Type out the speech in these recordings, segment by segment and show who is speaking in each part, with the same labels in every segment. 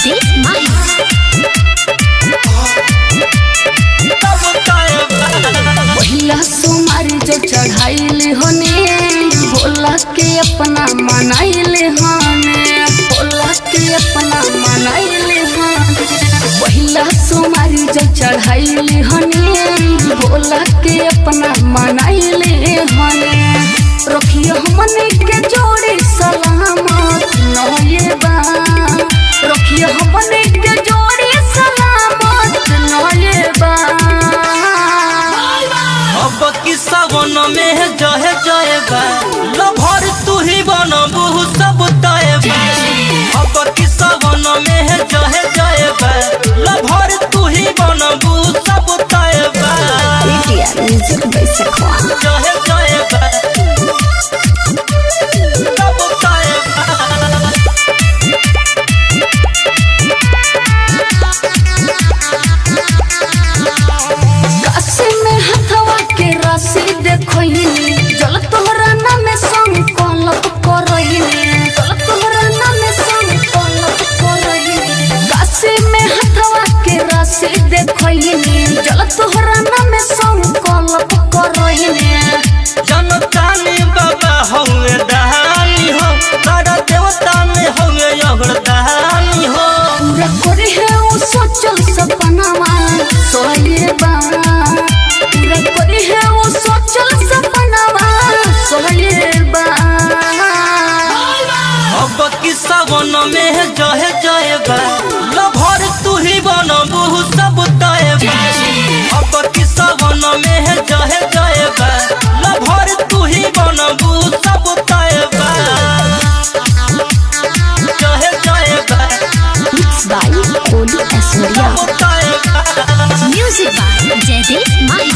Speaker 1: जयदीप माही।
Speaker 2: पहिला सोमारी जो चढ़ाइले होने भोला के अपना मनाइले होने, भोला के अपना मनाइले होने। पहिला सोमारी जो चढ़ाइले होने भोला के अपना मनाइले होने। रखियो हमने के जोड़ी सलामत नये बा, रखियो हमने के जोड़ी सलामत नये बा।
Speaker 3: अब की सावन में जहे जय बा लभर तू ही बनबू सब तय बा। अब की सावन में जहे जय बा लभर तू ही बनबू सब तय बा।
Speaker 2: म्यूजिक बैसखवान
Speaker 3: जहे जय बा सब तय बा।
Speaker 2: कासे में हथवा के राशि देखोइनी जल तोहरा नाम संकल्प करइनी, जल तोहरा नाम संकल्प करइनी। कासे में हथवा के राशि देखोइनी जल तोहरा नाम संकल्प करइनी।
Speaker 3: जनतानी बाबा हौवे दहानी हो तारा देवता में हौवे अगरदानी हो।
Speaker 2: पूरा करे है वो सोचल सपनावा सोये बा, पूरा करे है वो सोचल सपनावा सोये बा।
Speaker 3: अब की सावन में जहे जय बा लभर तू ही बनबू सब तय बा। अब की सावन में जहे जय बा लभर तू ही बनबू सब तय बा। जहे जय बा
Speaker 1: मिक्स बाय ओलू ऐश्वर्या।
Speaker 3: सब तय बा।
Speaker 1: म्यूजिक बाय जयदीप माही।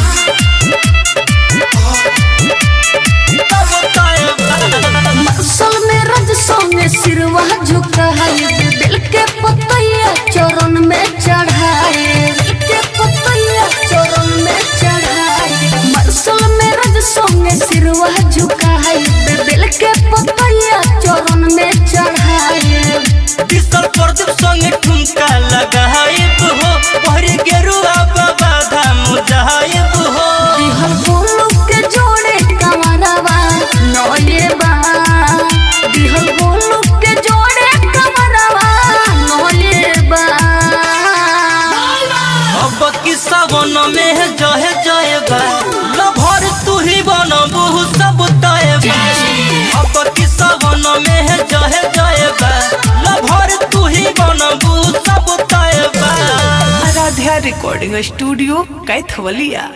Speaker 3: सब तय बा।
Speaker 2: मसल में रज सोने सिरवा झुकाए दिल के पतैया चरण में चढ़ाए, दिल के पतैया चरण में चढ़ाए। मसल में रज सोने सिरवा झुकाए दिल के पतैया चरण में चढ़ाए।
Speaker 3: बिस्तर पर जब संगे ठुमका लगाइब हो पहरे गेरुआ बाबा धाम जाइब हो।
Speaker 2: दिहल बोलू के जोड़े कमरवा नये बा, दिहल बोलू के जोड़े कमरवा नये बा।
Speaker 3: अब की सावन में जहे जय बा लभर तू ही बनबू सब तय बा। अब की सावन में जहे जय बा लभर तू ही बनबू सब तय बा।
Speaker 4: Aaradhya recording studio Kaithwalia.